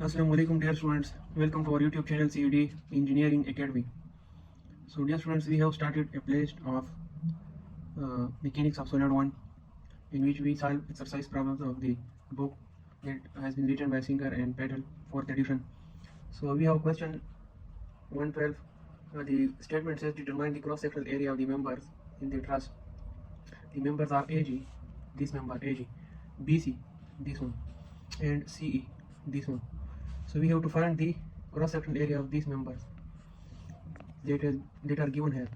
Assalamualaikum dear students, welcome to our YouTube channel CED Engineering Academy. So dear students, we have started a playlist of mechanics of solid 1 in which we solve exercise problems of the book that has been written by Singer and Patel, 4th edition. So we have question 112. The statement says determine the cross-sectional area of the members in the truss. The members are AG, this member AG, BC, this one, and CE, this one. So we have to find the cross-sectional area of these members that are given here.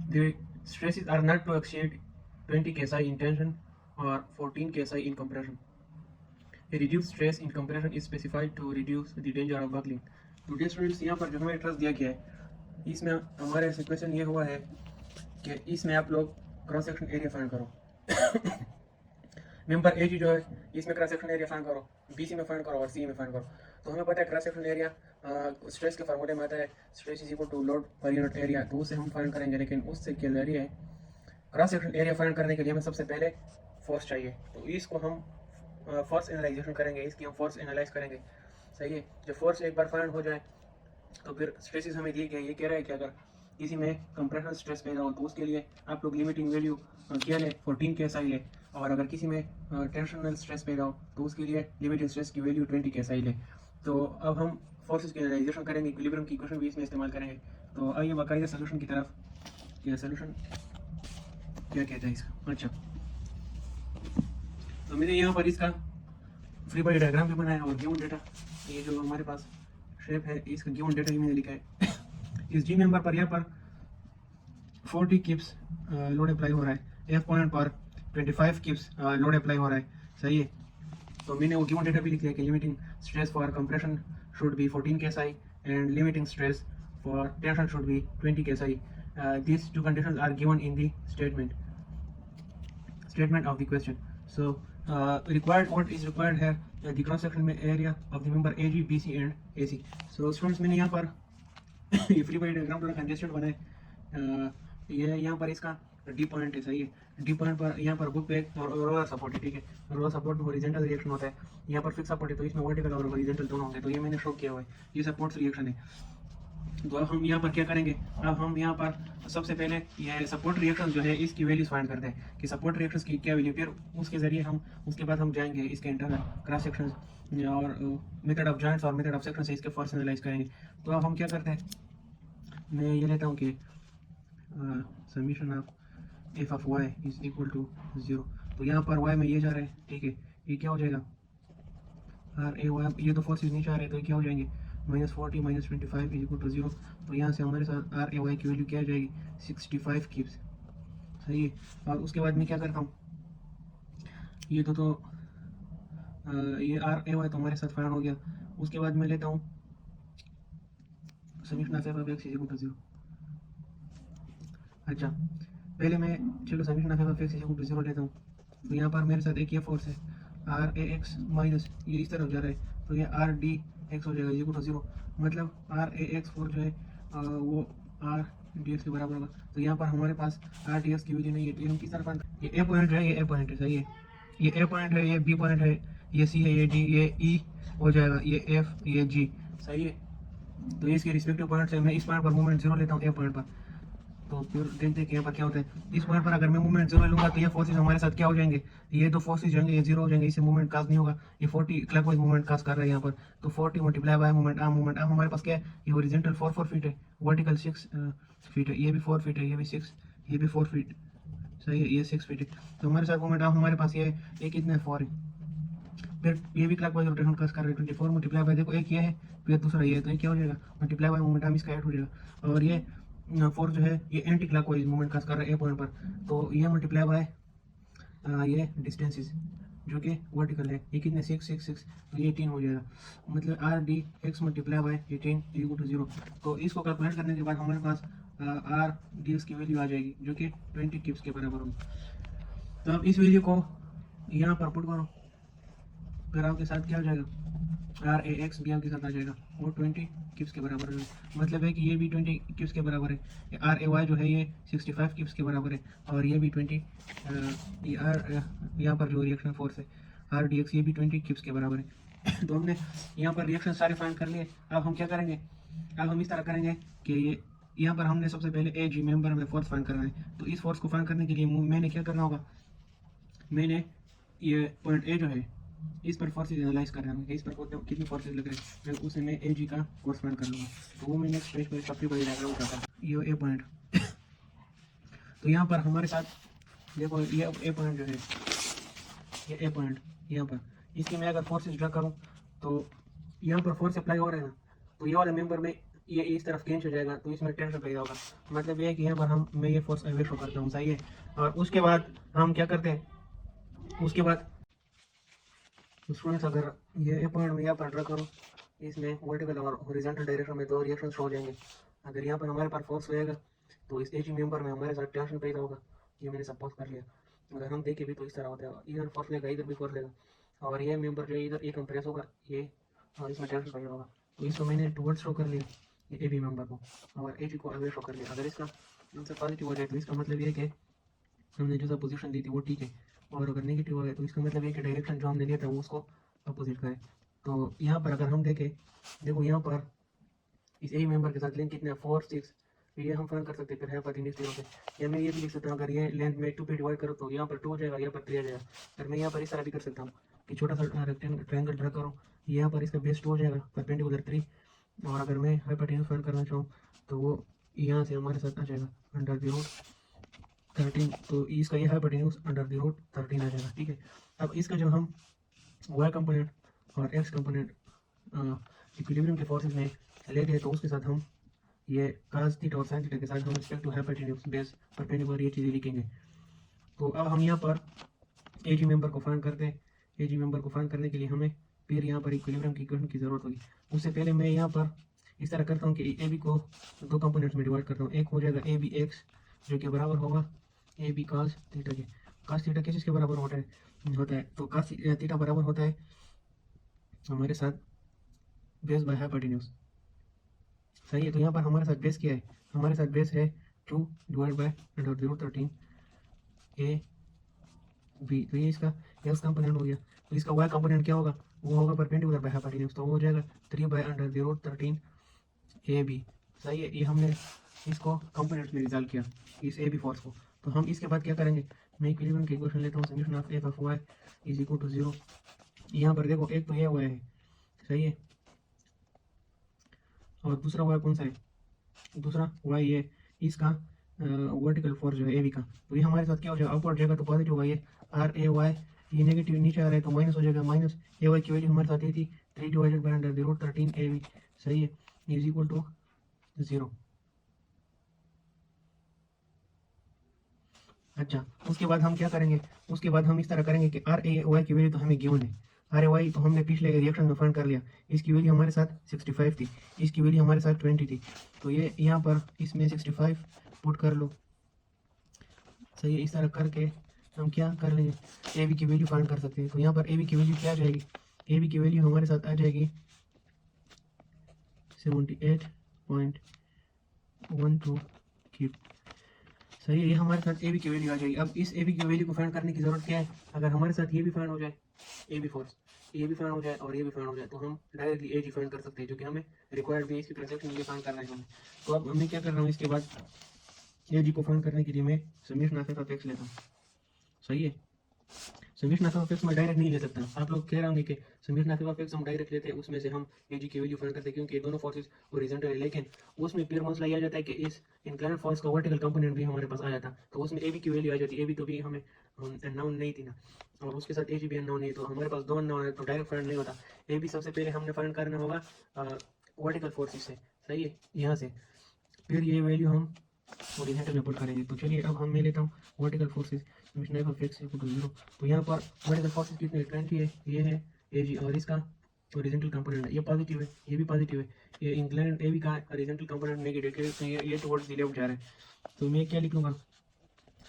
The stresses are not to exceed 20 kSI in tension or 14 kSI in compression. A reduced stress in compression is specified to reduce the danger of buckling. तो dear students, यहाँ पर जो हमें trust दिया गया है इसमें हमारे से क्वेश्चन ये हुआ है कि इसमें आप लोग क्रॉस सेक्शन एरिया फाइंड करो। मेंबर एजी जो है इसमें क्रॉस सेक्शन एरिया फाइंड करो, बीसी में फाइंड करो और सी में फाइंड करो। तो हमें पता है क्रॉस सेक्शन एरिया स्ट्रेस के फार्मूले में आता है, stress is equal to load per unit area, तो उससे हम फाइंड करेंगे। लेकिन उससे के जरिए क्रॉस सेक्शन एरिया फाइंड करने के लिए हमें सबसे पहले फोर्स चाहिए, तो इसको हम फोर्स एनालाइजेशन करेंगे, इसकी हम फोर्स एनालाइज करेंगे। सही है, जब फोर्स एक बार फाइंड हो जाए तो फिर स्ट्रेसेस हमें दिए गए। ये कह रहा है कि अगर किसी में कंप्रेशन स्ट्रेस पैदा हो तो उसके लिए आप लोग लिमिटिंग वैल्यू क्या ले, 14 kSI ले, और अगर किसी में टेंशनल स्ट्रेस पैदा हो तो उसके लिए लिमिटिंग स्ट्रेस की वैल्यू 20 kSI ले। तो अब हम फोर्सेस की एनालाइजेशन करेंगे, इक्विलिब्रियम की इक्वेशन भी इसमें इस्तेमाल करेंगे। तो आइए बाकायदा सोल्यूशन की तरफ। यह सोल्यूशन क्या कहता है इसका। अच्छा, तो मैंने यहाँ पर इसका फ्री बॉडी डायग्राम भी बनाया और गिवन डेटा, ये जो हमारे पास शेप है इसका गिवन डेटा भी मैंने लिखा है। इस जी मेंबर पर यहाँ पर 40 किप्स लोड अप्लाई हो रहा है, एफ पॉइंट पर 25 किप्स लोड अप्लाई हो रहा है। सही है, तो मैंने वो गिवन डेटा भी लिख लिया कि limiting stress for compression should be 14 kSI and limiting stress for tension should be 20 kSI. These two conditions are given in the statement of the question. So required, what is required here, the cross section area of the member AG, BC and AC. So students, मैंने यहाँ पर ये free body diagram थोड़ा congested बनाए। ये यहाँ पर इसका डी पॉइंट है। सही है, डी पॉइंट पर यहाँ पर बुक पे और रोलर सपोर्ट है। ठीक है, रोलर सपोर्ट में हॉरिजॉन्टल रिएक्शन होता है, यहाँ पर फिक्स सपोर्ट है तो इसमें वर्टिकल और हॉरिजॉन्टल दोनों होंगे। तो ये मैंने शो किया हुआ है, ये सपोर्ट रिएक्शन है। तो अब हम यहाँ पर क्या करेंगे, अब हम यहाँ पर सबसे पहले ये सपोर्ट रिएक्शन जो है इसकी वैल्यूज फाइंड करते हैं कि सपोर्ट रिएक्शंस की क्या वैल्यू, फिर उसके जरिए हम उसके बाद हम जाएंगे इसके इंटरनल क्रॉस सेक्शन और मेथड ऑफ जॉइंट्स और मेथड ऑफ सेक्शन से इसके फोर्स एनालाइज करेंगे। तो अब हम क्या करते हैं, मैं ये लेता हूँ कि summation of F of Y is equal to 0। तो यहाँ पर वाई में ये जा रहा है, ठीक है, ये क्या हो जाएगा आर ए वाई, ये तो फोर्सेज नीचे आ रहे हैं तो ये क्या हो जाएंगे -40 -25 इज इक्वल टू 0। तो यहाँ से हमारे साथ आर ए वाई की वैल्यू क्या आ जाएगी 65 किप्स। सही है, और उसके बाद मैं क्या करता हूँ, ये तो ये आर ए वाई तो हमारे साथ फाइंड हो गया। उसके बाद मैं लेता हूँ summation of F of X is equal to 0। अच्छा, पहले मैं चलो summation of F of X is equal to 0 लेता हूँ। तो यहाँ पर मेरे साथ एक ये फोर्स है आर ए एक्स माइनस ये इस तरफ जा रहा है, तो ये आर डी एक्स हो जाएगा इक्वल टू 0। मतलब आर ए एक्स फोर्स जो है वो आर डी एक्स के बराबर होगा। तो यहाँ पर हमारे पास आर डी एक्स की वैल्यू नहीं है, तो हम किस तरफ, ये ए पॉइंट है, ये ए पॉइंट है। सही है, ये ए पॉइंट है, ये बी पॉइंट है, ये सी है, ये डी, ये ई हो जाएगा, ये एफ, ये जी। सही है, तो इसके रिस्पेक्टिव पॉइंट से मैं इस पॉइंट पर मूवमेंट 0 लेता हूँ, ए पॉइंट पर। तो फिर देखते हैं कि यहाँ पर क्या होता है। इस पॉइंट पर अगर मैं मूवमेंट 0 लूंगा तो ये फोर्सेज हमारे साथ क्या हो जाएंगे, ये दो फोर्सेज होंगे, ये 0 हो जाएंगे, इससे मूवमेंट काज नहीं होगा। ये 40 क्लॉकवाइज मूवमेंट काज कर रहा है यहाँ पर, तो 40 मल्टीप्लाई बाय मूवमेंट आम हमारे पास क्या है, ये हॉरिजॉन्टल 4 फीट है, वर्टिकल 6 फीट है, ये भी 4 फीट है, ये भी 6, ये भी 4 फीट। सही है, ये 6 फीट है। तो हमारे साथ मूवमेंट आम हमारे पास ये एक कितना है 4 है। फिर ये भी क्लॉकवाइज रोटेशन काज कर रहा है, 24 मल्टीप्लाई बाय, देखो एक ये है फिर दूसरा ये है, तो ये क्या हो जाएगा मल्टीप्लाई बाय मूवमेंट आम इसका ऐड हो जाएगा। और ये फोर्स जो है ये एंटी क्लॉकवाइज मूवमेंट काज कर रहा है ए पॉइंट पर, तो ये मल्टीप्लाई बाय ये डिस्टेंसेस जो कि वर्टिकल है, ये कितने 6 6 6, तो ये 18 हो जाएगा। मतलब R D X multiply by 18 equal to 0। तो इसको कैलकुलेट करने के बाद हमारे पास आर डी एक्स की वैल्यू आ जाएगी जो कि 20 किप्स के बराबर होगी। तो अब इस वैल्यू को यहाँ पर पुट करो, फिर आपके साथ क्या हो जाएगा आर ए एक्स भी आपके साथ आ जाएगा और 20 किप्स के बराबर है। मतलब है कि ये भी 20 किप्स के बराबर है, आर ए वाई जो है ये 65 किप्स के बराबर है, और ये भी 20 ये आर यहाँ पर जो रिएक्शन फोर्स है आर डी एक्स ये भी 20 किप्स के बराबर है। तो हमने यहाँ पर रिएक्शन सारे फाइंड कर लिए। अब हम क्या करेंगे, अब हम इस तरह करेंगे कि ये यहाँ पर हमने सबसे पहले ए जी मेंबर में फोर्स फाइंड करना है। तो इस फोर्स को फाइंड करने के लिए मैंने क्या करना होगा, मैंने ये पॉइंट ए जो है इस पर फोर्सेज एनालाइज करना है, इस पर कितनी फोर्सेज लग रही है, फिर उसे मैं ए जी का फोर्स फाइंड कर लूँगा। तो वो मैं नेक्स्ट पेज पर सबसे बड़ी डायग्राम उठाता ये ए पॉइंट। तो यहाँ पर हमारे साथ देखो ये ए पॉइंट जो है, ये ए पॉइंट यहाँ पर, इसके मैं अगर फोर्सेज ड्रा करूँ तो यहाँ पर फोर्स अप्लाई हो रहा है ना, तो ये वाले मेंबर में ये इस तरफ कैंच हो जाएगा, तो इसमें टेंशन पैदा होगा। मतलब ये है कि यहाँ पर मैं ये फोर्स अवे शो करता हूँ, सही है। और उसके बाद हम क्या करते हैं, उसके बाद स्टूडेंट्स अगर ये पॉइंट में यहाँ पर ड्रा करो, इसमें वर्टिकल और हॉरिजॉन्टल डायरेक्शन में दो रिएक्शन शो हो जाएंगे। अगर यहाँ पर हमारे पास फोर्स होएगा तो इस एजी मेंबर में हमारे साथ टेंशन पैदा होगा, ये मैंने सपोज कर लिया। अगर हम देखें भी तो इस तरह होता है, इधर फोर्स लेगा इधर भी फोर्स लेगा, और ये मेंबर जो है इधर एक कंप्रेस होगा ये, और इसमें टेंशन पैदा होगा। तो इसको मैंने टुवर्ड्स शो कर लिया ये ए बी मेंबर को, और ए जी को अवे शो कर लिया। अगर इसका आंसर पॉजिटिव हो जाए तो इसका मतलब ये है कि हमने जो सा पोजीशन दी थी वो ठीक है, और अगर नेगेटिव हो गया तो इसका मतलब ये कि डायरेक्शन जो हमने लिया था वो उसको अपोजिट करें। तो यहाँ पर अगर हम देखें, देखो यहाँ पर इस ए मेंबर के साथ लेंथ कितना है 4 6, फिर ये हम फाइंड कर सकते हैं फिर हाइपोटेन्यूज थ्योरम से, या मैं ये भी लिख सकता हूँ अगर ये लेंथ में 2 पे डिवाइड करो तो यहाँ पर 2 हो जाएगा, यहाँ पर 3 आ जाएगा। फिर मैं यहाँ पर इस तरह भी कर सकता हूँ कि छोटा सा ट्रायंगल ड्रा करूँ, यहाँ पर इसका बेस 2 हो जाएगा परपेंडिकुलर 3, और अगर मैं हाइपोटेन्यूज फाइंड करना चाहूँ तो वो यहाँ से हमारे साथ आ जाएगा अंडर द रूट 13, तो इसका ये हाइपोटेन्यूज अंडर द रूट 13 आ जाएगा, ठीक है। अब इसका जब हम वाई कंपोनेंट और एक्स कंपोनेंट इक्विलिब्रियम के फोर्सेस में लेते हैं तो उसके साथ हम ये cos थीटा और sin थीटा के साथ हम respect to hypotenuse base perpendicular ये चीज़ें लिखेंगे। तो अब हम यहाँ पर ए जी मेंबर को फाइंड करते हैं। ए जी मेंबर को फाइंड करने के लिए हमें फिर यहाँ पर इक्विलिब्रियम की इक्वेशन की ज़रूरत होगी। उससे पहले मैं यहाँ पर इस तरह करता हूँ कि ए बी को दो कंपोनेंट्स में डिवाइड करता हूँ। एक हो जाएगा ए बी एक्स जो कि बराबर होगा ए बी cos थीटा के। cos थीटा किस के बराबर होता है तो cos थीटा बराबर होता है हमारे साथ बेस बाय हाइपोटेन्यूज, सही है। तो यहाँ पर हमारे साथ बेस क्या है, हमारे साथ बेस है 2 divide by under the root 13 A B, तो ये इसका एक्स कंपोनेंट हो गया। तो इसका वाई कंपोनेंट क्या होगा, वो होगा परपेंडिकुलर बाय हाइपोटेन्यूज, तो वो हो जाएगा 3 by under the root 13 A B, सही है। ये हमने इसको कंपोनेंट्स में रिजॉल्व किया इस ए बी फोर्स को। तो हम इसके बाद क्या करेंगे, मैं इक्विलिब्रियम की इक्वेशन लेता हूँ, summation of F of Y is equal to 0। यहाँ पर देखो एक तो ये हुआ है, सही है, और दूसरा वाई कौन सा है, दूसरा वाई ये इसका वर्टिकल फोर्स जो है ए बी का। तो ये हमारे साथ क्या हो जाएगा, अपवर्ड जाएगा तो पॉजिटिव होगा, ये आर ए वाई, ये नेगेटिव नीचे आ रहा है तो माइनस हो जाएगा, माइनस ए वाई की वैल्यू हमारे साथ ये थी 3 divided by under the root 13 A B, सही है, इज इक्वल टू 0। अच्छा, उसके बाद हम क्या करेंगे, उसके बाद हम इस तरह करेंगे कि आर ए वाई की वैल्यू तो हमें गिवन है, आर ए वाई तो हमने पिछले रिएक्शन में फाइंड कर लिया, इसकी वैल्यू हमारे साथ 65 थी, इसकी वैल्यू हमारे साथ 20 थी, तो ये यहाँ पर इसमें 65 पुट कर लो, सही है। इस तरह करके हम क्या कर लेंगे, ए बी की वैल्यू फाइंड कर सकते हैं। तो यहाँ पर ए बी की वैल्यू क्या आ जाएगी, ए बी की वैल्यू हमारे साथ आ जाएगी 78.12 क्यूब, सही है। ये हमारे साथ ए बी की वैल्यू आ जाएगी। अब इस ए बी की वैल्यू को फाइंड करने की जरूरत क्या है, अगर हमारे साथ ये भी फाइंड हो जाए, ए बी फोर्स ये भी फाइंड हो जाए और ये भी फाइंड हो जाए तो हम डायरेक्टली ए जी फाइंड कर सकते हैं, जो कि हमें रिक्वायर्ड भी इसकी ट्रांजेक्शन ये फाइंड करना है हमें। तो अब मैं क्या कर रहा हूँ, इसके बाद ए जी को फाइंड करने के लिए मैं summation of F of x लेता हूँ, सही है। समेशन ऑफ एक्स में डायरेक्ट नहीं ले सकता, आप लोग कह रहे होंगे कि समेशन ऑफ एक्स हम डायरेक्ट लेते हैं, उसमें से हम ए जी की वैल्यू फाइंड करते हैं क्योंकि ये दोनों फोर्सेस हॉरिजॉन्टल है, लेकिन उसमें फिर मसला यह आ जाता है कि इस इंक्लाइंड फोर्स का वर्टिकल कंपोनेंट भी हमारे पास आ जाता, तो उसमें ए बी की वैल्यू आ जाती है। ए बी तो भी हमें अननोन नहीं थी ना, और उसके साथ ए जी भी अननोन नहीं, तो हमारे पास दो अननोन है तो डायरेक्ट फाइंड नहीं होता। ए बी सबसे पहले हमने फाइंड करना होगा वर्टिकल फोर्सेस से, सही है, यहाँ से, फिर ये वैल्यू हम हॉरिजॉन्टल में पुट करेंगे। तो चलिए अब मैं लेता हूँ vertical forces, summation of F X equal to 0। तो यहाँ पर वर्टिकल फोर्सेस कितने 20 है, ये है ए जी, और इसका हॉरिजॉन्टल कंपोनेंट है, ये पॉजिटिव है, ये भी पॉजिटिव है, ये इंक्लाइंड ए बी का हॉरिजॉन्टल कंपोनेंट नेगेटिव है, तो ये टुवर्ड्स द लेफ्ट जा रहा है। तो मैं क्या लिख लूँगा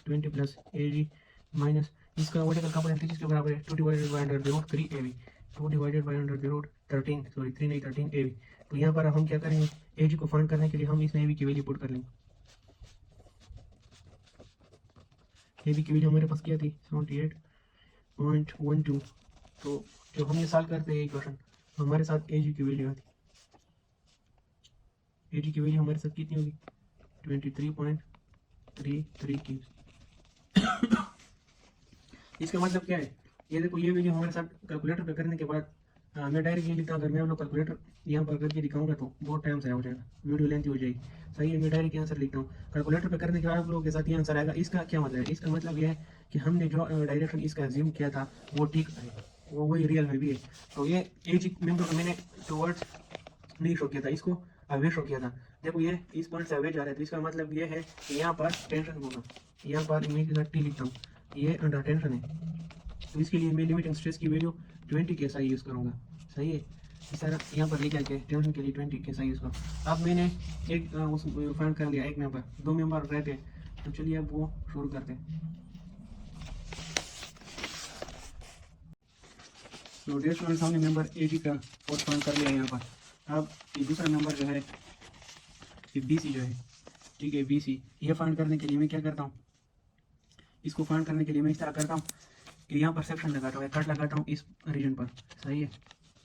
20 प्लस ए जी माइनस इसका वर्टिकल कंपोनेंट किसके बराबर है 2 divided by under the root 3 A B, 2 divided by under the root 13 sorry 3 नहीं 13 ए बी। तो यहाँ पर हम क्या करेंगे, ए जी को फाइंड करने के लिए हम इसमें ए बी की वैल्यू पुट कर लेंगे। ए बी की वैल्यू हमारे पास क्या थी 78.12, तो जब हम ये सॉल्व करते हैं इक्वेशन तो हमारे साथ एजी की वैल्यू आती है। एजी की वैल्यू हमारे साथ कितनी होगी 23.33 क्यूब। इसका मतलब क्या है, ये देखो ये वैल्यू हमारे साथ कैलकुलेटर पे करने के बाद मैं डायरेक्ट ये लिखता हूँ। अगर मैं आप लोग कैलकुलेटर यहाँ पर करके दिखाऊंगा तो बहुत टाइम से हो जाएगा, वीडियो लेंथी हो जाएगी। सही है, मैं डायरेक्ट आंसर लिखता हूँ। कैलकुलेटर पे करने के बाद आप लोगों के साथ ये आंसर आएगा। इसका क्या मतलब है, इसका मतलब ये है कि हमने जो डायरेक्शन इसका एज्यूम किया था वो ठीक है, वो वही रियल में भी है। तो ये एज मेंबर को मैंने टुवर्ड्स नहीं शो किया था, इसको अवे शो किया था। देखो ये इस पॉइंट से अवे जा रहा है, तो इसका मतलब ये है कि यहाँ पर टेंशन होगा। यहाँ पर मैं के साथ टी लिखता हूँ, ये अंडर टेंशन है। तो इसके लिए मैं लिमिटिंग स्ट्रेस की वैल्यू 20 के SI यूज़ करूँगा। सही है, इस तरह यहाँ पर लेकर के टेंशन के लिए 20 के SI यूज़ करूँ। अब मैंने एक उस फाइंड कर लिया, एक मेंबर, दो मेंबर रहते हैं। तो चलिए अब वो शुरू करते हैं। तो डेढ़ स्टूडेंट हमने मेंबर AG का फोर्स फाइंड कर लिया यहाँ पर। अब ये दूसरा मेंबर जो है ये BC जो है, ठीक है, BC, ये फाइंड करने के लिए मैं क्या करता हूँ, इसको फाइंड करने के लिए मैं इस तरह करता हूँ कि यहाँ पर सेक्शन लगाता हूँ, एक कट लगाता हूँ इस रीजन पर। सही है,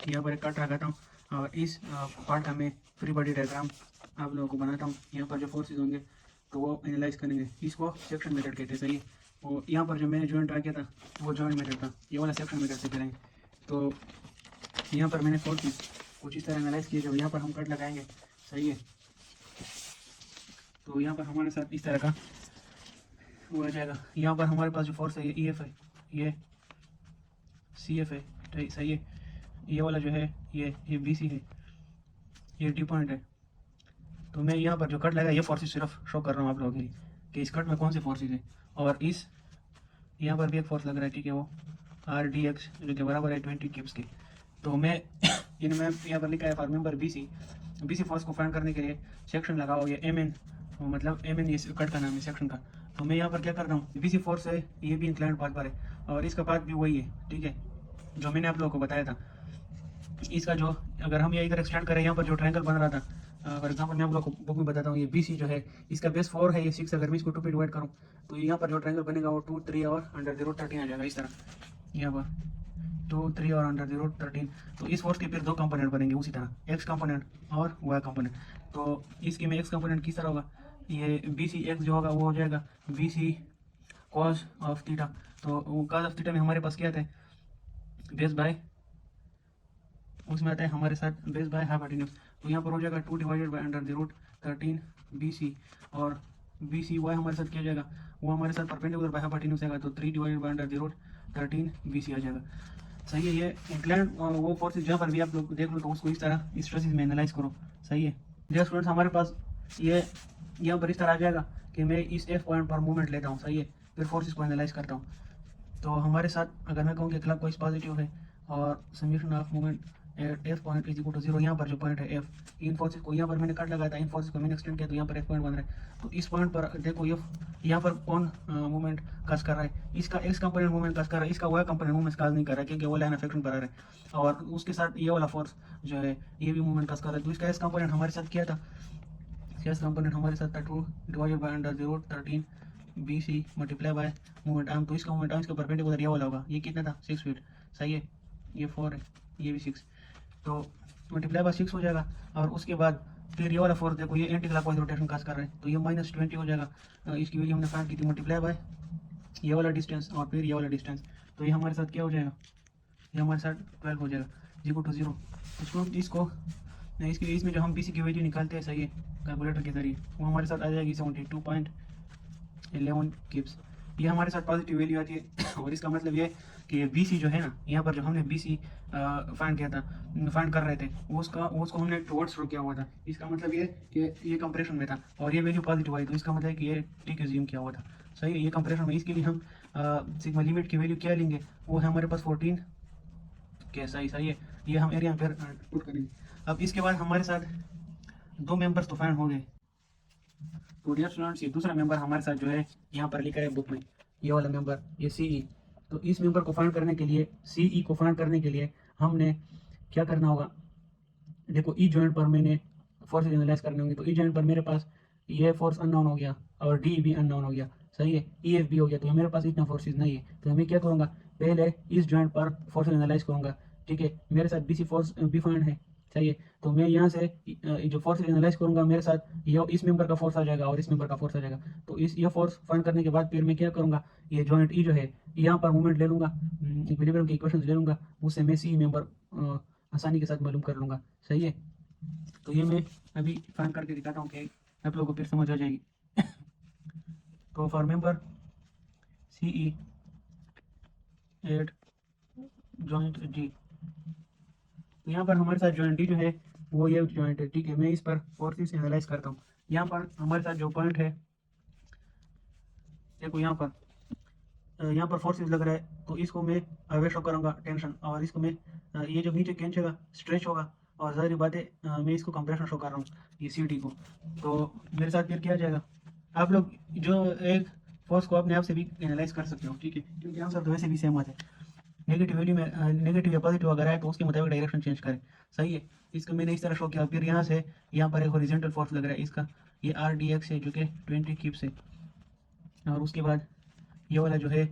यहाँ पर एक कट लगाता हूँ और इस पार्ट का मैं फ्री बॉडी डायग्राम आप लोगों को बनाता हूँ। यहाँ पर जो फोर्सेज होंगे तो वो एनालाइज करेंगे, इसको सेक्शन मेथड कहते हैं। सही है, और यहाँ पर जो मैंने जॉइंट ट्राई किया था वो जॉइंट मेथड था, ये वाला सेक्शन मेथड से करेंगे। तो यहाँ पर मैंने फोर्सेज कुछ इस तरह एनालाइज किए, जब यहाँ पर हम कट लगाएंगे। सही है, तो यहाँ पर हमारे साथ इस तरह का वो आ जाएगा। यहाँ पर हमारे पास जो फोर्स है ये EF है, ये CF है, ठीक, सही है। ये वाला जो है ये BC है, ये T पॉइंट है। तो मैं यहाँ पर जो कट लगा ये फोर्सेस सिर्फ शो कर रहा हूँ आप लोगों के लिए कि इस कट में कौन से फोर्सेस है। और इस यहाँ पर भी एक फोर्स लग रहा है, ठीक है, वो RDX जो कि बराबर है 20 क्यूब्स के। तो मैं मैं यहाँ पर लिखा है फॉर मेंबर BC फोर्स को फाइंड करने के लिए सेक्शन लगाओ, ये MN, मतलब MN ये कट का नाम है सेक्शन का। तो मैं यहाँ पर क्या कर रहा हूँ, BC फोर्स है, ये भी इंक्लाइंड पाथ पर है और इसका पाथ भी वही है, ठीक है, जो मैंने आप लोगों को बताया था। इसका जो अगर हम ये इधर एक्सटेंड करें, यहाँ पर जो ट्रायंगल बन रहा था, फॉर एग्जांपल मैं आप लोग को बुक में बताता हूँ, ये BC जो है इसका बेस 4 है, ये 6। अगर मैं इसको 2 पे डिवाइड करूँ तो यहाँ पर जो ट्रायंगल बनेगा वो 2, 3 और अंडर 0, 13 आ जाएगा। इस तरह यहाँ पर 2, 3 और अंडर 0, 13। तो इस फोर्स के फिर दो कंपोनेंट बनेंगे उसी तरह, एक्स कंपोनेंट और वाई कंपोनेंट। तो इसके में एक्स कंपोनेंट किस तरह होगा, ये BC एक्स जो होगा वो हो जाएगा BC कॉस ऑफ थीटा। तो कॉस ऑफ थीटा में हमारे पास क्या आता है, बेस बाय, उसमें आता है हमारे साथ बेस बाय हाफ हाइपोटेन्यूज। तो यहाँ पर हो जाएगा 2 डिवाइडेड बाय अंडर 0, 13 BC। और BC वाई हमारे साथ क्या जाएगा, वो हमारे साथ परपेंडिकुलर बाय हाफ हाइपोटेन्यूज आएगा, तो 3 डिवाइडेड बाय अंडर 0, 13 BC आ जाएगा। सही है, ये इंक्लाइन वो फोर्सेज जहाँ पर भी आप लोग देख लो तो उसको इस तरह स्ट्रेसेस में एनालाइज करो। सही है, डियर स्टूडेंट्स, हमारे पास ये यहाँ पर इस तरह आ जाएगा कि मैं इस F पॉइंट पर मूवमेंट लेता हूँ। सही है, फिर फोर्सेज को एनालाइज करता हूँ। तो हमारे साथ अगर मैं कहूँ कि क्लब वाइज पॉजिटिव है और summation of movement at F point is equal to 0, यहाँ पर जो पॉइंट है F, इन फोर्सेज को यहाँ पर मैंने कट लगाया था, इन फोर्सेज को मैंने एक्सटेंड किया तो यहाँ पर F पॉइंट बन रहा है। तो इस पॉइंट पर देखो ये यहाँ पर कौन मूवमेंट काज कर रहा है, इसका एक्स कंपोनेंट मूवमेंट काज कर रहा है, इसका वाई कंपोनेंट मूवमेंट काज नहीं कर रहा है क्योंकि वो लाइन अफेक्शन पर आ रहा है। और उसके साथ ये वाला फोर्स जो है ये भी मूवमेंट काज कर रहा है। तो इसका एक्स कंपोनेंट हमारे साथ क्या था, एक्स कंपोनेंट हमारे साथ था 2 divided by under 0, 13 BC multiply by movement arm. तो इसका मूवमेंट आर्म इसका परपेंडिकुलर ये वाला होगा, ये कितना था 6 फीट। सही है, ये 4 है, ये भी 6, तो मल्टीप्लाई बाय 6 हो जाएगा। और उसके बाद फिर ये वाला फोर्स देखो ये एंटी क्लॉकवाइज रोटेशन काज कर रहा है, तो ये -20 हो जाएगा। इसकी वैल्यू हमने फाइंड की थी, मल्टीप्लाई बाय ये वाला डिस्टेंस और फिर ये वाला डिस्टेंस। तो ये हमारे साथ क्या हो जाएगा, ये हमारे साथ 12 हो जाएगा, 0 उसको इसको इसके इसमें जो हम BC की वैल्यू निकालते हैं, सही है, कैलकुलेटर के जरिए, वो हमारे साथ आ जाएगी 72.11 किप्स। ये हमारे साथ पॉजिटिव वैल्यू आती है। और इसका मतलब ये कि BC जो है ना, यहाँ पर जो हमने BC फाइंड किया था, फाइंड कर रहे थे, उसको हमने टुवर्ड्स थ्रो किया हुआ था। इसका मतलब ये कि ये कंप्रेशन में था और ये वैल्यू पॉजिटिव आई, तो इसका मतलब है कि ये ठीक एज्यूम किया हुआ था। सही है, ये कंप्रेशन में, इसके लिए हम सिग्मा लिमिट की वैल्यू क्या लेंगे, वो है हमारे पास 14 के। सही है, ये हम एरिया में फिर पुट करेंगे। अब इसके बाद हमारे साथ दो मेंबर्स तो फाइंड हो गए। तो डियर स्टूडेंट्स, ये दूसरा मेंबर हमारे साथ जो है यहाँ पर लिखा है बुक में, ये वाला मेंबर, ये CE। तो इस मेंबर को फाइंड करने के लिए, CE को फाइंड करने के लिए हमने क्या करना होगा, देखो ई जॉइंट पर मैंने फोर्सेज एनालाइज करने होंगे। तो ई जॉइंट पर मेरे पास ये फोर्स अननोन हो गया और D भी अननोन हो गया। सही है, EF भी हो गया, तो मेरे पास इतना फोर्सेज नहीं है। तो मैं क्या करूँगा, पहले इस जॉइंट पर फोर्स एनालाइज करूंगा। ठीक है, मेरे साथ बीसी फोर्स बी फाइंड है, सही है। तो मैं यहाँ से जो फोर्स एनालाइज करूंगा, मेरे साथ ये इस मेंबर का फोर्स आ जाएगा और इस मेंबर का फोर्स आ जाएगा। तो इस ये फोर्स फाइंड करने के बाद फिर मैं क्या करूंगा, ये जॉइंट ई जो है यहाँ पर मूवमेंट ले लूंगा, इक्विलिब्रियम की इक्वेशन ले लूंगा, उससे मैं सी मेंबर आसानी के साथ मालूम कर लूंगा, सही है। तो ये मैं अभी फाइंड करके दिखाता हूँ कि आप लोगों को फिर समझ आ जाएगी। तो for member C E at joint D, तो यहाँ पर हमारे साथ जॉइंट डी जो है वो ये जॉइंट है। ठीक है, मैं इस पर फोर्सेस एनालाइज करता हूँ। यहाँ पर हमारे साथ जो पॉइंट है, देखो यहाँ पर फोर्सेस लग रहा है, तो इसको मैं अवे शो करूँगा टेंशन, और इसको मैं ये जो नीचे खींचेगा स्ट्रेच होगा, और ज़ाहिर बात है मैं इसको कंप्रेशन शो कर रहा हूँ ये सी डी को। तो मेरे साथ फिर क्या जाएगा, आप लोग जो एक फोर्स को अपने आप से भी एनालाइज कर सकते हो, ठीक है, क्योंकि आंसर तो वैसे भी सेम आता है। नेगेटिव वैल्यू में नेगेटिव या पॉजिटिव अगर आए तो उसके मुताबिक डायरेक्शन चेंज करें, सही है। इसको मैंने इस तरह शो किया। फिर यहाँ से यहाँ पर एक हॉरिजॉन्टल फोर्स लग रहा है, इसका ये आर डी एक्स है जो कि 20 किप्स है, और उसके बाद ये वाला जो है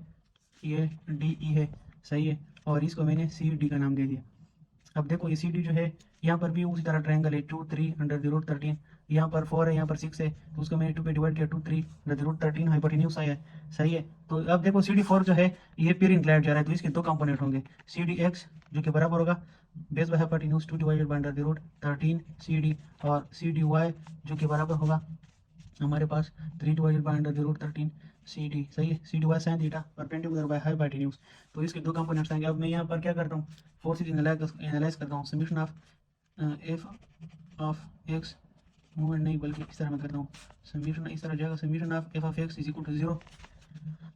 ये डी ई है, सही है, और इसको मैंने सी डी का नाम दे दिया। अब देखो ये सी डी जो है यहाँ पर भी उसी तरह ट्रायंगल है 2 3 अंडर द रूट 13, यहाँ पर 4 है, यहाँ पर 6 है, तो उसको मैंने 2 पे डिवाइड किया, 2 3 अंडर द रूट 13 हाइपोटेन्यूज आया है, सही है। तो अब देखो सी डी 4 जो है ये पेर इंक्लाइड जा रहा है, तो इसके दो कंपोनेंट होंगे, सी डी एक्स जो कि बराबर होगा base by hypotenuse 2 divided by under the root 13 C D, और सी डी वाई जो कि बराबर होगा हमारे पास 3 divided by under the root 13 C D, सही है। C D Y sine theta perpendicular by hypotenuse, तो इसके दो कंपोनेंट्स आएंगे। अब मैं यहाँ पर क्या करता हूँ, फोर्सेस एनालाइज करता हूँ। Summation of F of x, movement नहीं बल्कि इस तरह मैं करता हूँ, समीशन इस तरह जाएगा, summation of F of X is equal to 0।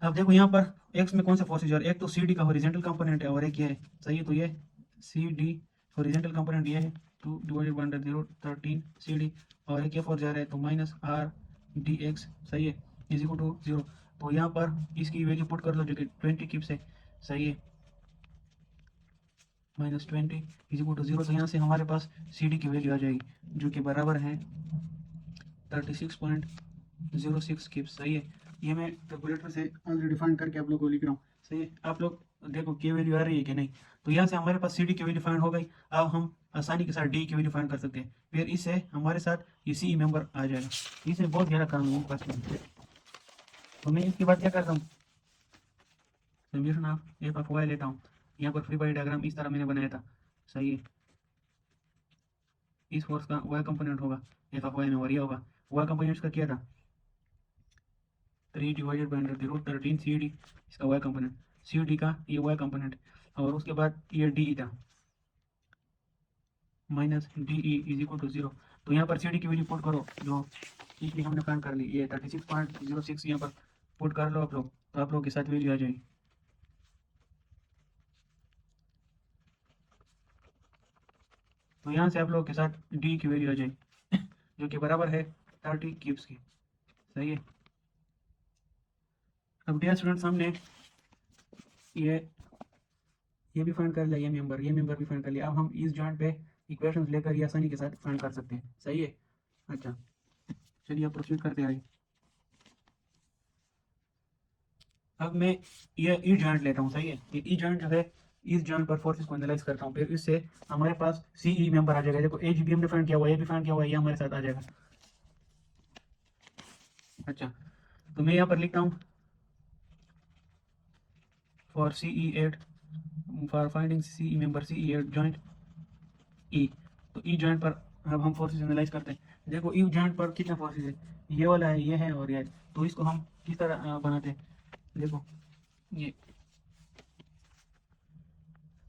अब देखो यहाँ पर एक्स में कौन सा फोर्सेज है, एक तो सी डी का हॉरिजॉन्टल कंपोनेंट है और एक ये है, सही है। तो ये सी डी हॉरिजॉन्टल कंपोनेंट ये है 2 divided by under the root 13 C D, और एक ये फोर्स जा रहा है तो माइनस आर डी एक्स, सही है, इज इक्वल टू 0। तो यहाँ पर इसकी वैल्यू पुट कर लो जो कि 20 किप्स है, सही है, -20 इज इक्वल टू 0। तो यहाँ से हमारे पास सी डी की वैल्यू आ जाएगी जो कि बराबर है 36.06 किप्स, सही है। ये मैं कैलकुलेटर से ऑलरेडी फाइंड करके आप लोगों को लिख रहा हूँ, सही है। आप लोग देखो की वैल्यू आ रही है कि नहीं। तो यहाँ से हमारे पास सी डी की वैल्यू फाइंड हो गई। अब हम आसानी के साथ डी की वैल्यू फाइंड कर सकते हैं, फिर इससे हमारे साथ ये सी मेंबर आ जाएगा। इसमें बहुत ज़्यादा काम है पास में, तो मैं इसके बाद क्या करता हूँ, summation of F of Y लेता हूँ। यहाँ पर फ्री बॉडी डायग्राम इस तरह मैंने बनाया था, सही है। इस फोर्स का वाई कंपोनेंट होगा एफ ऑफ वाई में, और ये होगा वाई कंपोनेंट्स का क्या था 3 divided by under the root 13 C D, इसका वाई कंपोनेंट, सी डी का ये वाई कंपोनेंट, और उसके बाद ये डी था minus D E is equal to 0। तो यहाँ पर सी डी की वैल्यू पुट करो जो इसलिए हमने फाइंड कर ली, ये 36.06 यहाँ पर पुट कर लो आप लोग, तो आप लोग के साथ वैल्यू आ जाएगी। तो यहाँ से आप लोगों के साथ डी की वैल्यू आ जाएगी जो कि बराबर है 30 क्यूब्स की, सही है। अब डियर स्टूडेंट्स हमने ये भी फाइंड कर लिया, ये मेंबर भी फाइंड कर लिया। अब हम इस जॉइंट पे इक्वेशंस लेकर ये आसानी के साथ फाइंड कर सकते हैं, सही है। अच्छा चलिए अब प्रोसीड करते हैं। अब मैं ये ई जॉइंट लेता हूँ, सही है। ये ई जॉइंट जो है इस जॉइंट पर फोर्सेस को एनालाइज करता हूँ, फिर इससे हमारे पास सी ई मेंबर आ जाएगा। देखो एच बी हमने फाइंड किया हुआ है, ये भी फाइंड किया हुआ है, ये हमारे साथ आ जाएगा। अच्छा तो मैं यहाँ पर लिखता हूँ for C E at, for finding C E member C E at joint E. तो ई जॉइंट पर अब हम फोर्सेस एनालाइज करते हैं। देखो ई जॉइंट पर कितना फोर्सेस है, ये वाला है, ये है और ये है। तो इसको हम किस तरह बनाते हैं, देखो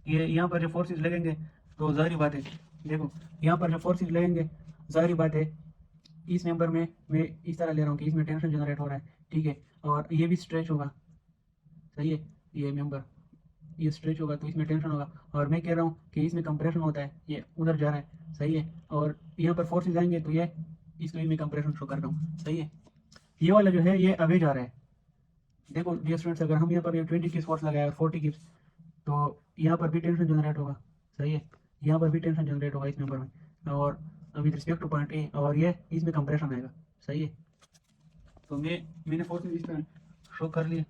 ये यहाँ पर जो फोर्सेस लगेंगे तो जाहिर बात है, देखो यहाँ पर जो फोर्सेस लगेंगे जाहिर बात है इस मेंबर में मैं इस तरह ले रहा हूँ कि इसमें टेंशन जनरेट हो रहा है, ठीक है, और ये भी स्ट्रेच होगा, सही है। ये मेंबर ये स्ट्रेच होगा तो इसमें टेंशन होगा, और मैं कह रहा हूँ कि इसमें कंप्रेशन होता है, ये उधर जा रहा है, सही है। और यहाँ पर फोर्सेस आएंगे तो ये इसमें मैं कंप्रेशन शो कर रहा हूँ, सही है। ये वाला जो है ये अवे जा रहा है। देखो डियर स्टूडेंट्स अगर हम यहाँ पर 20 की फोर्स लगाए और 40 की, तो यहाँ पर भी टेंशन जनरेट होगा, सही है। यहाँ पर भी टेंशन जनरेट होगा इस मेंबर में, और with respect two point A, और ये इसमें कंप्रेशन आएगा, सही है। तो मैंने फोर्स इस तरह शो कर लिया,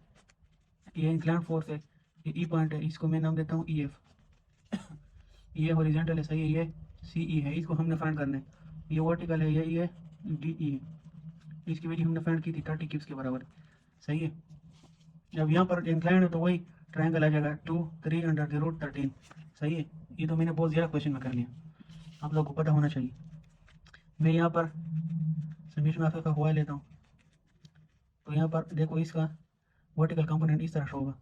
ये इंक्लाइन फोर्स है ये ई पॉइंट है, इसको मैं नाम देता हूँ ई एफ। ये हॉरिजॉन्टल है, सही है, ये सी ई है, इसको हमने फाइंड करना है। ये वर्टिकल है, ये डी ई है, इसकी वैल्यू हमने फाइंड की थी 30 क्यूब्स के बराबर, सही है। अब यहाँ पर इंक्लाइन है तो वही ट्रायंगल आ जाएगा 2 3 अंडर द रूट 13, सही है। ये तो मैंने बहुत ज़्यादा क्वेश्चन में कर लिया, आप लोगों को पता होना चाहिए। मैं यहाँ पर समीशन ऑफ का हुआ लेता हूँ, तो यहाँ पर देखो इसका वर्टिकल कंपोनेंट इस तरह शो होगा,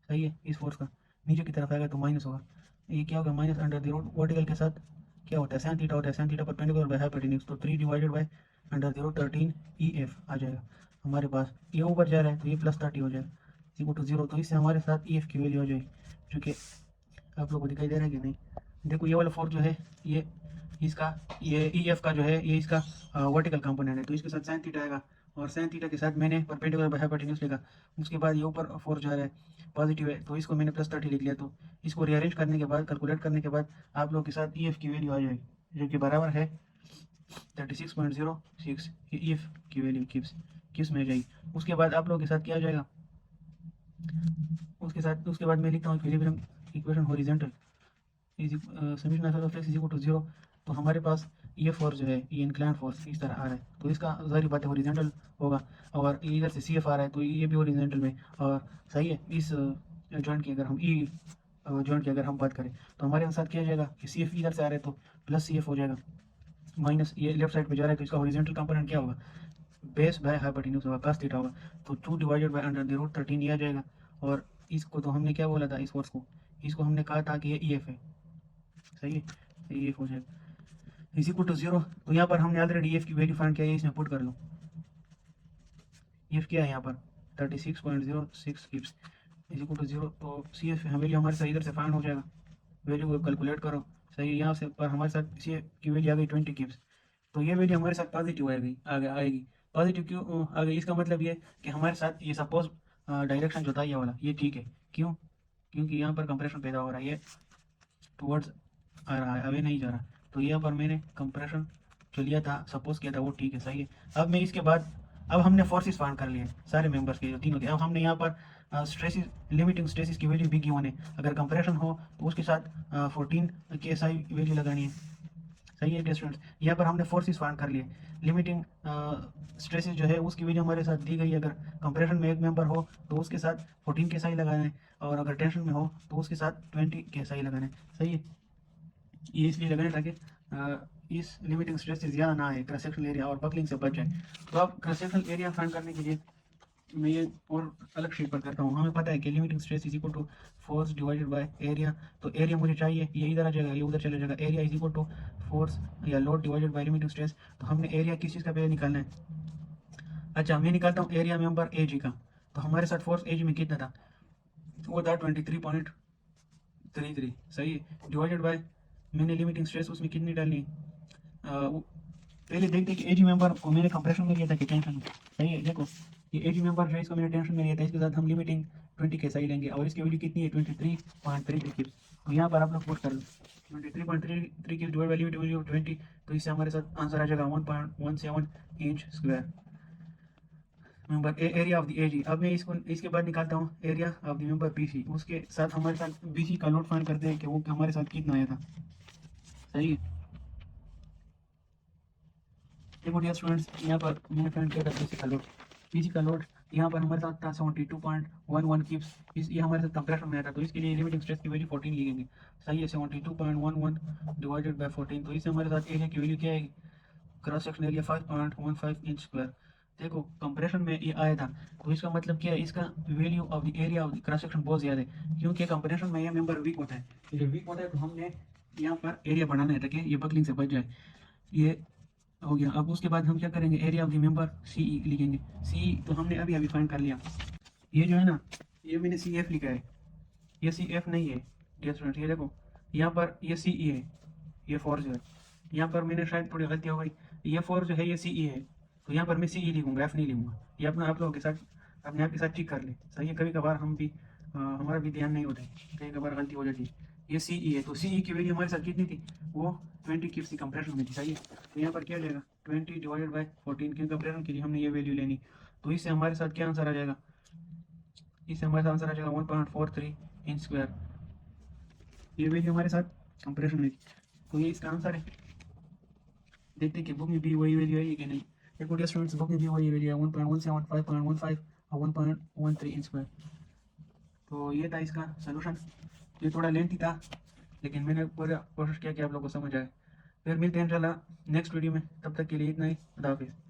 सही है। इस फोर्स का नीचे की तरफ आएगा तो माइनस होगा, ये क्या होगा, minus under the root vertical के साथ क्या होता है, साइन थीटा होता है, sine theta perpendicular by hypotenuse, तो 3 divided by under the root 13 E F आ जाएगा हमारे पास। ये ऊपर जा रहा है तो ये प्लस 30 हो जाएगा इक्वल टू 0, तो इससे हमारे साथ ई एफ की वैल्यू हो जाएगी, जो कि आप लोगों को दिखाई दे रहा है कि नहीं। देखो ये वाला फोर्स जो है ये इसका, ये ई एफ का जो है ये इसका वर्टिकल कंपोनेंट है, तो इसके साथ साइन थीटा आएगा, और साइन थीटा के साथ मैंने परपेंडिकुलर बाय हाइपोटेन्यूज लिखा। उसके बाद ये ऊपर फोर्स जा रहा है पॉजिटिव है, तो इसको मैंने प्लस 30 लिख लिया। तो इसको रीअरेंज करने के बाद, कैलकुलेट करने के बाद आप लोग के साथ ई एफ की वैल्यू आ जाएगी, जो कि बराबर है 36.06। ये ई एफ की वैल्यू किस में आ जाएगी। उसके बाद आप लोगों के साथ क्या आ जाएगा, उसके बाद मैं लिखता हूँ equilibrium equation horizontal summation of X is equal to 0। तो हमारे पास ये फोर्स जो है, ये इंक्लाइन फोर्स इस तरह आ रहा है, तो इसका ज़ाहिर बात है हॉरिजॉन्टल होगा, और इधर से सी एफ आ रहा है तो ये भी हॉरिजॉन्टल में, और सही है। इस जॉइंट की अगर हम ई जॉइंट की अगर हम बात करें तो हमारे साथ क्या जाएगा कि सी एफ इधर से आ रहा है तो प्लस सी एफ हो जाएगा, माइनस ये लेफ्ट साइड पे जा रहा है तो इसका हॉरिजॉन्टल कंपोनेंट क्या होगा, बेस बाय हाइपोटेन्यूज होगा, cos थीटा होगा, तो 2 divided by under the root 13 ये आ जाएगा। और इसको तो हमने क्या बोला था, इस फोर्स को, इसको हमने कहा था कि ये ई एफ है, सही है, तो ई एफ हो जाएगा इज इक्वल टू 0। तो यहाँ पर हमने ऑलरेडी ई एफ की वैल्यू फाइंड किया है, इसमें पुट कर लो। ई एफ क्या है यहाँ पर 36.06 किप्स इज इक्वल टू 0, तो सी एफ वैल्यू हमारे साथ इधर से फाइंड हो जाएगा, वैल्यू को कैलकुलेट करो, सही है। यहाँ से पर हमारे साथ सी एफ की वैल्यू आ गई 20 किप्स, तो ये वैल्यू हमारे साथ पॉजिटिव आएगी, आएगी। पॉजिटिव क्यों आ गई, इसका मतलब ये कि हमारे साथ ये सपोज डायरेक्शन जो था ये वाला ये ठीक है, क्यों, क्योंकि यहाँ पर कंप्रेशन पैदा हो रहा है, ये टुवर्ड्स आ रहा है, अभी नहीं जा रहा। तो यहाँ पर मैंने कंप्रेशन जो लिया था, सपोज किया था, वो ठीक है, सही है। अब मैं इसके बाद, अब हमने फोर्सेस फाइंड कर लिए सारे मेंबर्स के जो तीनों के। अब हमने यहाँ पर स्ट्रेसिस, लिमिटिंग स्ट्रेसिस की वैल्यू भी गिवन है। अगर कंप्रेशन हो तो उसके साथ 14 के एस आई वैल्यू लगानी है, सही है स्टूडेंट्स। यहाँ पर हमने फोर्सेस फाइंड कर लिए, लिमिटिंग स्ट्रेसेस जो है उसकी वैल्यू हमारे साथ दी गई है। अगर कंप्रेशन में एक मेंबर हो तो उसके साथ 14 के साई लगाना है, और अगर टेंशन में हो तो उसके साथ 20 के साई लगाना है, सही है। ये इसलिए लगाने ताकि इस लिमिटिंग स्ट्रेस से ज़्यादा ना आए, क्रॉस सेक्शनल एरिया और बकलिंग से बच जाए। तो अब क्रॉस सेक्शनल एरिया फाइंड करने के लिए मैं ये और अलग शीट पर करता हूँ। हमें पता है कि limiting stress is equal to force divided by area, तो एरिया मुझे चाहिए, ये इधर आ जाएगा, ये उधर चला जाएगा। Area is equal to force या load divided by limiting stress, तो हमने एरिया किस चीज़ का पहले निकालना है। अच्छा, मैं निकालता हूँ एरिया मेंबर ए जी का, तो हमारे साथ फोर्स ए जी में कितना था, वो था 23.33, सही है, डिवाइडेड बाय मैंने लिमिटिंग स्ट्रेस उसमें कितनी डालनी, पहले देखते कि एजी मेंबर को मैंने कंप्रेशन में लिया था कि टेंशन में, सही है। देखो ये एजी मेंबर जो है इसको मैंने टेंशन में लिया था, इसके साथ हम लिमिटिंग 20 के सही लेंगे, और इसकी वैल्यू कितनी है 23.33 किप्स। तो यहाँ पर आप लोग पुट कर लो 23.33 kips divide by limiting value 20, तो इससे हमारे साथ आंसर आ जाएगा 1.17 inch square member area of the AG. अब मैं इसको इसके बाद निकालता हूँ area of the member BC, उसके साथ हमारे साथ बीसी का लोड फाइंड करते हैं कि वो हमारे साथ कितना आया था, सही है। देखो डियर स्टूडेंट्स, यहाँ पर मैंने फाइंड किया था बीसी का लोड यहाँ पर हमारे साथ था 72.11 किप्स, इस ये हमारे साथ कंप्रेशन में आया था, तो इसके लिए लिमिटिंग स्ट्रेस की वैल्यू 14 लिखेंगे, सही है। 72.11 डिवाइडेड बाय 14, तो इससे हमारे साथ एरिया की वैल्यू क्या आएगी, cross section area 5.15 inch square. देखो कंप्रेशन में ये आया था, तो इसका मतलब क्या है, इसका value of the area of the cross section बहुत ज़्यादा है, क्योंकि कंप्रेशन में ये मेंबर वीक होता है। तो जब वीक होता है तो हमने यहाँ पर एरिया बढ़ाना है ताकि ये बकलिंग से बच जाए, ये हो गया। अब उसके बाद हम क्या करेंगे, area of the member C E लिखेंगे। सी ई तो हमने अभी अभी फाइंड कर लिया, ये जो है ना, ये मैंने सी एफ लिखा है, ये सी एफ नहीं है डियर स्टूडेंट। ये देखो यहाँ पर ये सी ई है, ये फोर्स है, यहाँ पर मैंने शायद थोड़ी गलती हो गई, ये फोर्स जो है ये सी ई है, तो यहाँ पर मैं सी ई लिखूंगा, एफ नहीं लिखूंगा। ये अपना आप लोगों के साथ अपने आप के साथ ठीक कर ले, सही है। कभी कभार हम भी हमारा भी ध्यान नहीं होता है, कभी कभार गलती हो जाती है। ये सी ई है, तो सी ई की वैल्यू हमारे साथ कितनी थी, वो 20 किप्स की कंप्रेशन में थी, सही है। तो यहाँ पर क्या जाएगा 20 डिवाइडेड बाय 14, क्योंकि कंप्रेशन के लिए हमने ये वैल्यू लेनी, तो इससे हमारे साथ क्या आंसर आ जाएगा, इससे हमारे साथ आंसर आ जाएगा 1.43 इन स्क्वायर। ये वैल्यू हमारे साथ कंपैरिजन में थी, तो ये इसका आंसर है। देखते हैं कि बुक में भी वही वैल्यू है कि नहीं। देखो डियर स्टूडेंट्स, बुक में भी वही वैल्यू है 1.17, 5.15 और 1.13 इन स्क्वायर। तो ये था इसका सोल्यूशन। ये थोड़ा लेंथी था, लेकिन मैंने पूरा कोशिश किया कि आप लोगों को समझ आए। फिर मिलते हैं इंशाल्लाह नेक्स्ट वीडियो में, तब तक के लिए इतना ही। खुदा हाफिज़।